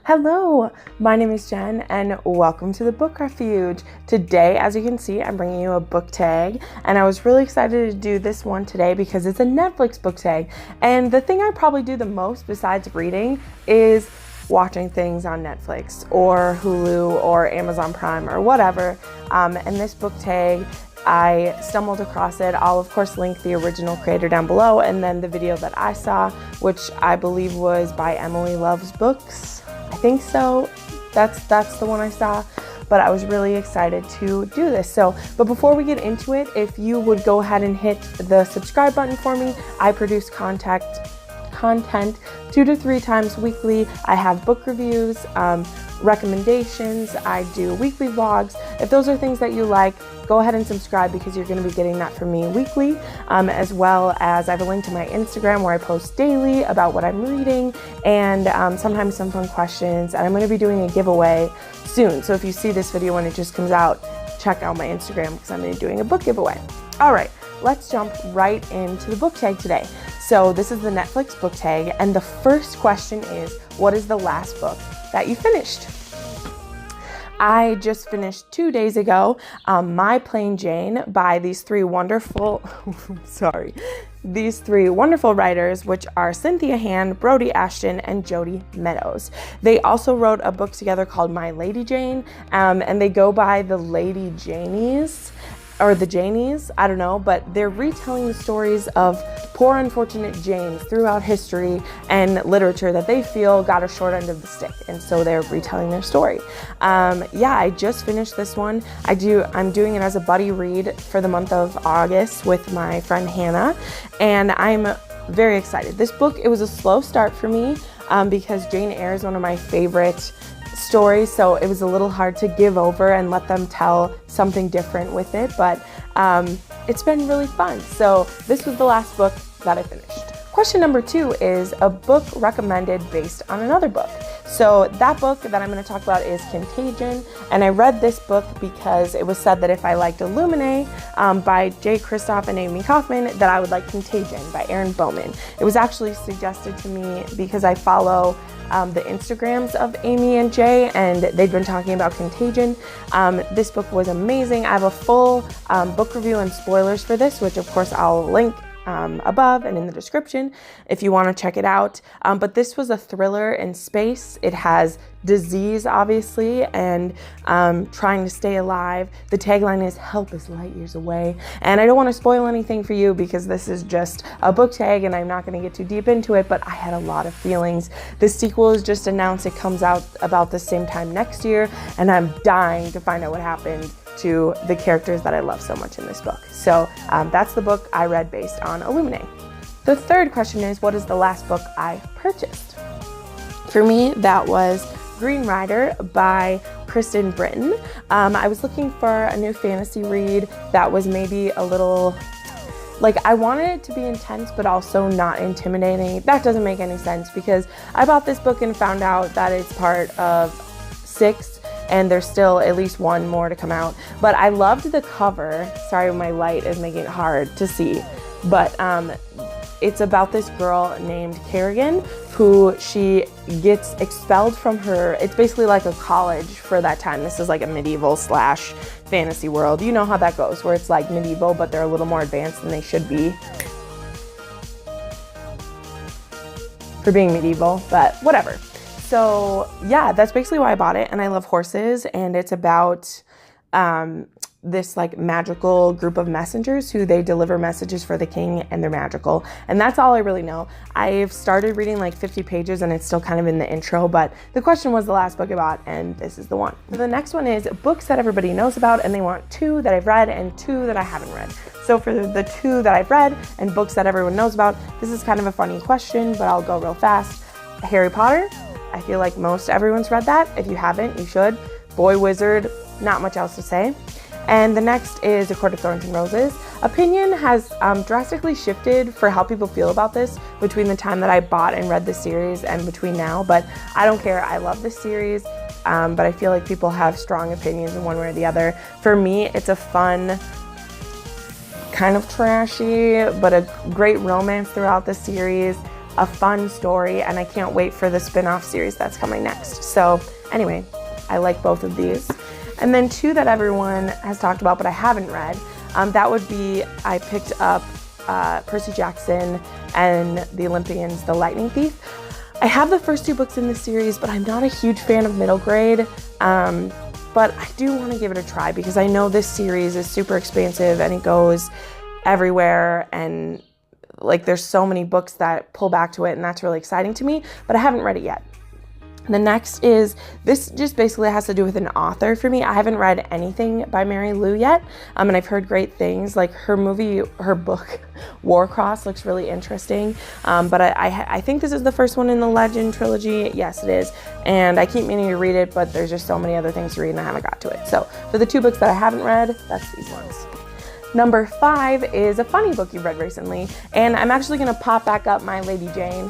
Hello, my name is Jen and welcome to the Book Refuge. Today, as you can see, I'm bringing you a book tag, and I was really excited to do this one today because it's a Netflix book tag. And the thing I probably do the most besides reading is watching things on Netflix or Hulu or Amazon Prime or whatever. And this book tag, I stumbled across it. I'll of course link the original creator down below, and then the video that I saw, which I believe was by Emily Loves Books. I think so. That's the one I saw, but I was really excited to do this. But before we get into it, if you would go ahead and hit the subscribe button for me. I produce content 2 to 3 times weekly. I have book reviews, recommendations. I do weekly vlogs. If those are things that you like, go ahead and subscribe because you're going to be getting that from me weekly, as well as I have a link to my Instagram where I post daily about what I'm reading and sometimes some fun questions. And I'm going to be doing a giveaway soon. So if you see this video when it just comes out, check out my Instagram because I'm going to be doing a book giveaway. All right, let's jump right into the book tag today. So this is the Netflix book tag, and the first question is, what is the last book that you finished? I just finished 2 days ago, My Plain Jane by these three wonderful writers, which are Cynthia Hand, Brody Ashton, and Jody Meadows. They also wrote a book together called My Lady Jane, and they go by the Lady Janies, or the Janies, I don't know, but they're retelling the stories of poor unfortunate Janes throughout history and literature that they feel got a short end of the stick, and so they're retelling their story. I just finished this one. I'm doing it as a buddy read for the month of August with my friend Hannah, and I'm very excited. This book, it was a slow start for me because Jane Eyre is one of my favorite stories, so it was a little hard to give over and let them tell something different with it, but it's been really fun. So this was the last book that I finished. Question number 2 is a book recommended based on another book. So that book that I'm going to talk about is Contagion, and I read this book because it was said that if I liked Illuminae by Jay Kristoff and Amy Kaufman, that I would like Contagion by Aaron Bowman. It was actually suggested to me because I follow the Instagrams of Amy and Jay, and they've been talking about Contagion. This book was amazing. I have a full book review and spoilers for this, which of course I'll link above and in the description if you want to check it out. But this was a thriller in space. It has disease, obviously, and trying to stay alive. The tagline is "Help is light years away." And I don't want to spoil anything for you because this is just a book tag and I'm not going to get too deep into it, but I had a lot of feelings. The sequel is just announced. It comes out about the same time next year, and I'm dying to find out what happened to the characters that I love so much in this book. So that's the book I read based on Illuminae. The third question is, what is the last book I purchased? For me, that was Green Rider by Kristen Britton. I was looking for a new fantasy read that was maybe a little, I wanted it to be intense, but also not intimidating. That doesn't make any sense because I bought this book and found out that it's part of 6, and there's still at least 1 more to come out. But I loved the cover. Sorry, my light is making it hard to see. But it's about this girl named Kerrigan who she gets expelled from her, it's basically like a college for that time. This is like a medieval / fantasy world. You know how that goes, where it's like medieval, but they're a little more advanced than they should be for being medieval, but whatever. So yeah, that's basically why I bought it, and I love horses, and it's about this magical group of messengers who they deliver messages for the king, and they're magical, and that's all I really know. I've started reading 50 pages and it's still kind of in the intro, but the question was the last book I bought, and this is the one. So the next one is books that everybody knows about, and they want 2 that I've read and 2 that I haven't read. So for the 2 that I've read and books that everyone knows about, this is kind of a funny question, but I'll go real fast. Harry Potter. I feel like most everyone's read that. If you haven't, you should. Boy Wizard, not much else to say. And the next is A Court of Thorns and Roses. Opinion has drastically shifted for how people feel about this between the time that I bought and read the series and between now, but I don't care. I love this series, but I feel like people have strong opinions in one way or the other. For me, it's a fun, kind of trashy, but a great romance throughout the series. a fun story, and I can't wait for the spin-off series that's coming next. So anyway, I like both of these. And then two that everyone has talked about but I haven't read, that would be, I picked up Percy Jackson and the Olympians, The Lightning Thief. I have the first two books in the series, but I'm not a huge fan of middle grade. But I do want to give it a try because I know this series is super expansive and it goes everywhere, and like there's so many books that pull back to it, and that's really exciting to me, but I haven't read it yet. The next is, this just basically has to do with an author for me. I haven't read anything by Mary Lou yet, and I've heard great things. Like her book, Warcross, looks really interesting. But I think this is the first one in the Legend trilogy. Yes, it is. And I keep meaning to read it, but there's just so many other things to read and I haven't got to it. So for the two books that I haven't read, that's these ones. Number 5 is a funny book you read recently, and I'm actually going to pop back up My Lady Jane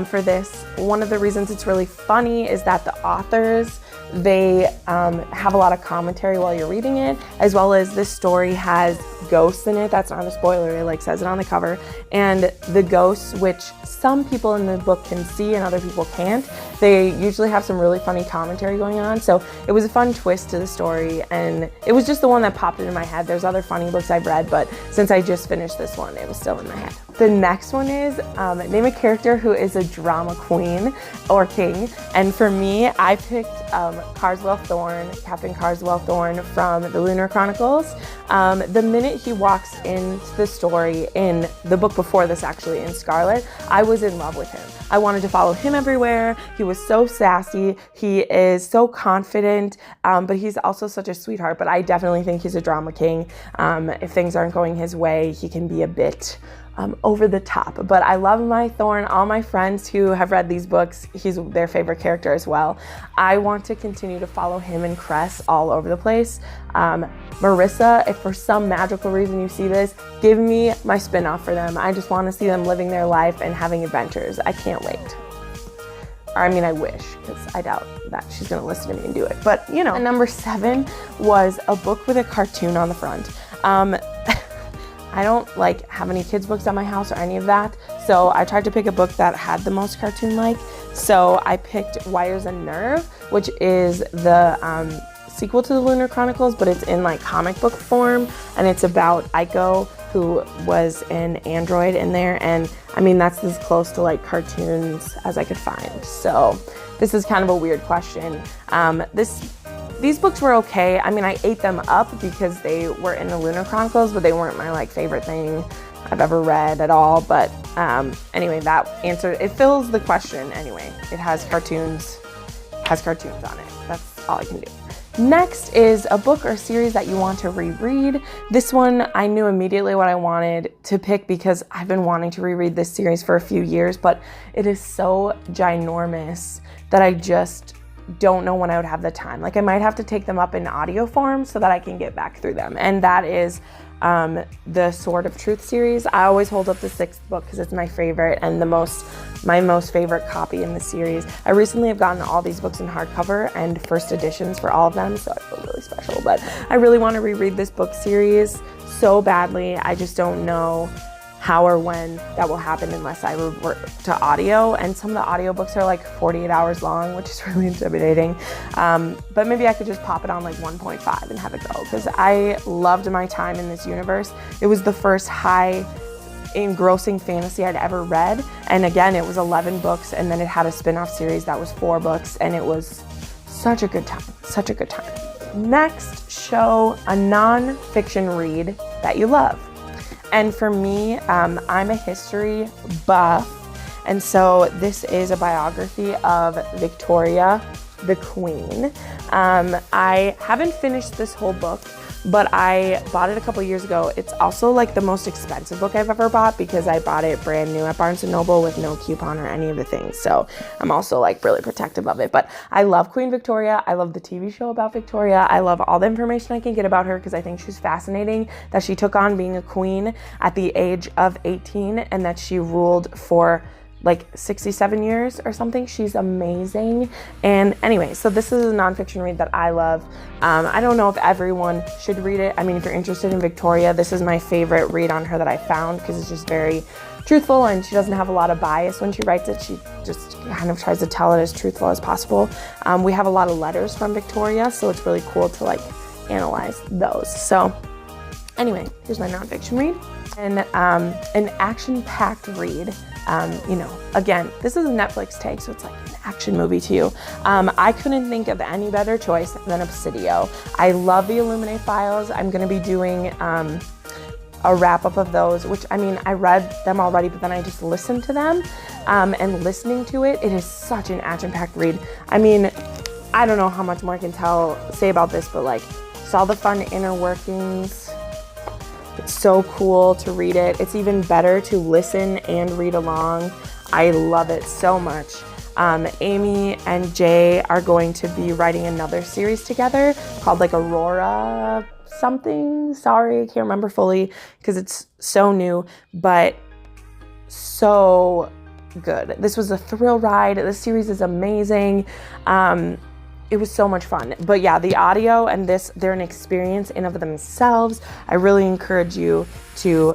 for this. One of the reasons it's really funny is that the authors, they have a lot of commentary while you're reading it, as well as this story has ghosts in it. That's not a spoiler, it says it on the cover. And the ghosts, which some people in the book can see and other people can't, they usually have some really funny commentary going on. So it was a fun twist to the story, and it was just the one that popped into my head. There's other funny books I've read, but since I just finished this one, it was still in my head. The next one is name a character who is a drama queen or king. And for me, I picked Carswell Thorne, Captain Carswell Thorne from the Lunar Chronicles. The minute he walks into the story in the book before this, actually, in Scarlet, I was in love with him. I wanted to follow him everywhere. He was so sassy. He is so confident, but he's also such a sweetheart. But I definitely think he's a drama king. If things aren't going his way, he can be a bit over the top. But I love my Thorne. All my friends who have read these books, he's their favorite character as well. I want to continue to follow him and Cress all over the place. Marissa, if for some magical reason you see this, give me my spin-off for them. I just want to see them living their life and having adventures. I can't wait. Or I mean, I wish, because I doubt that she's going to listen to me and do it. But, you know. And number 7 was a book with a cartoon on the front. I don't have any kids books at my house or any of that, so I tried to pick a book that had the most cartoon-like. So I picked Wires and Nerve, which is the sequel to the Lunar Chronicles, but it's in comic book form, and it's about Aiko, who was an android in there, and I mean that's as close to cartoons as I could find. So this is kind of a weird question. These books were okay. I mean, I ate them up because they were in the Lunar Chronicles, but they weren't my favorite thing I've ever read at all. But anyway, that answer, it fills the question anyway. It has cartoons on it. That's all I can do. Next is a book or series that you want to reread. This one, I knew immediately what I wanted to pick because I've been wanting to reread this series for a few years, but it is so ginormous that I just don't know when I would have the time. I might have to take them up in audio form so that I can get back through them. And that is the Sword of Truth series. I always hold up the 6th book because it's my favorite and my most favorite copy in the series. I recently have gotten all these books in hardcover and first editions for all of them, so I feel really special. But I really want to reread this book series so badly. I just don't know how or when that will happen unless I revert to audio. And some of the audiobooks are 48 hours long, which is really intimidating. But maybe I could just pop it on 1.5 and have it go, because I loved my time in this universe. It was the first high engrossing fantasy I'd ever read. And again, it was 11 books, and then it had a spin-off series that was 4 books, and it was such a good time, such a good time. Next, show a non-fiction read that you love. And for me, I'm a history buff, and so this is a biography of Victoria, the Queen. I haven't finished this whole book, but I bought it a couple years ago. It's also the most expensive book I've ever bought because I bought it brand new at Barnes & Noble with no coupon or any of the things. So I'm also really protective of it. But I love Queen Victoria. I love the TV show about Victoria. I love all the information I can get about her because I think she's fascinating that she took on being a queen at the age of 18 and that she ruled for 67 years or something. She's amazing. And anyway, so this is a nonfiction read that I love. I don't know if everyone should read it. I mean, if you're interested in Victoria, this is my favorite read on her that I found because it's just very truthful, and she doesn't have a lot of bias when she writes it. She just kind of tries to tell it as truthful as possible. We have a lot of letters from Victoria, so it's really cool to like analyze those. So anyway, here's my nonfiction read. And an action-packed read. You know, again, this is a Netflix take, so it's like an action movie to you. I couldn't think of any better choice than Obsidio. I love the Illuminate files. I'm going to be doing a wrap-up of those, which, I mean, I read them already, but then I just listened to them. And listening to it, it is such an action-packed read. I mean, I don't know how much more I can say about this, but like, saw the fun inner workings. It's so cool to read it. It's even better to listen and read along. I love it so much. Amy and Jay are going to be writing another series together called like Aurora something. Sorry, I can't remember fully because it's so new, but so good. This was a thrill ride. This series is amazing. It was so much fun. But yeah, the audio and this, they're an experience in of themselves. I really encourage you to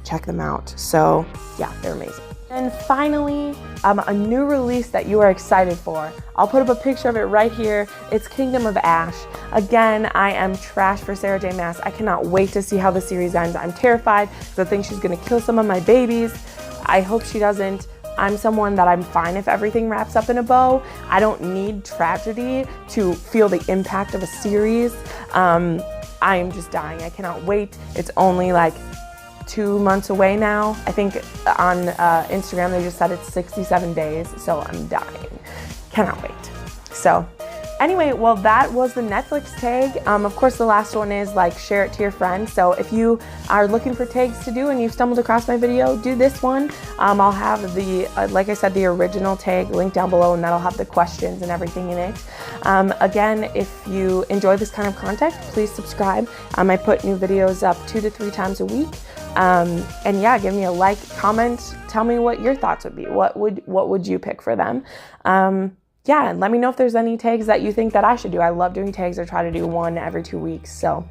check them out. So yeah, they're amazing. And finally, a new release that you are excited for. I'll put up a picture of it right here. It's Kingdom of Ash. Again, I am trash for Sarah J. Maas. I cannot wait to see how the series ends. I'm terrified because I think she's gonna kill some of my babies. I hope she doesn't. I'm someone that I'm fine if everything wraps up in a bow. I don't need tragedy to feel the impact of a series. I am just dying. I cannot wait. It's only like 2 months away now. I think on Instagram they just said it's 67 days, so I'm dying. Cannot wait. So anyway, well, that was the Netflix tag. Of course, the last one is like share it to your friends. So if you are looking for tags to do and you've stumbled across my video, do this one. I'll have the, like I said, the original tag linked down below, and that'll have the questions and everything in it. Again, if you enjoy this kind of content, please subscribe. I put new videos up 2 to 3 times a week. And yeah, give me a like, comment, tell me what your thoughts would be. What would you pick for them? Yeah, and let me know if there's any tags that you think that I should do. I love doing tags. I try to do one every 2 weeks. So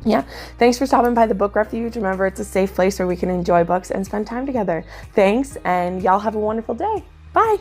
yeah, thanks for stopping by the Book Refuge. Remember, it's a safe place where we can enjoy books and spend time together. Thanks, and y'all have a wonderful day. Bye.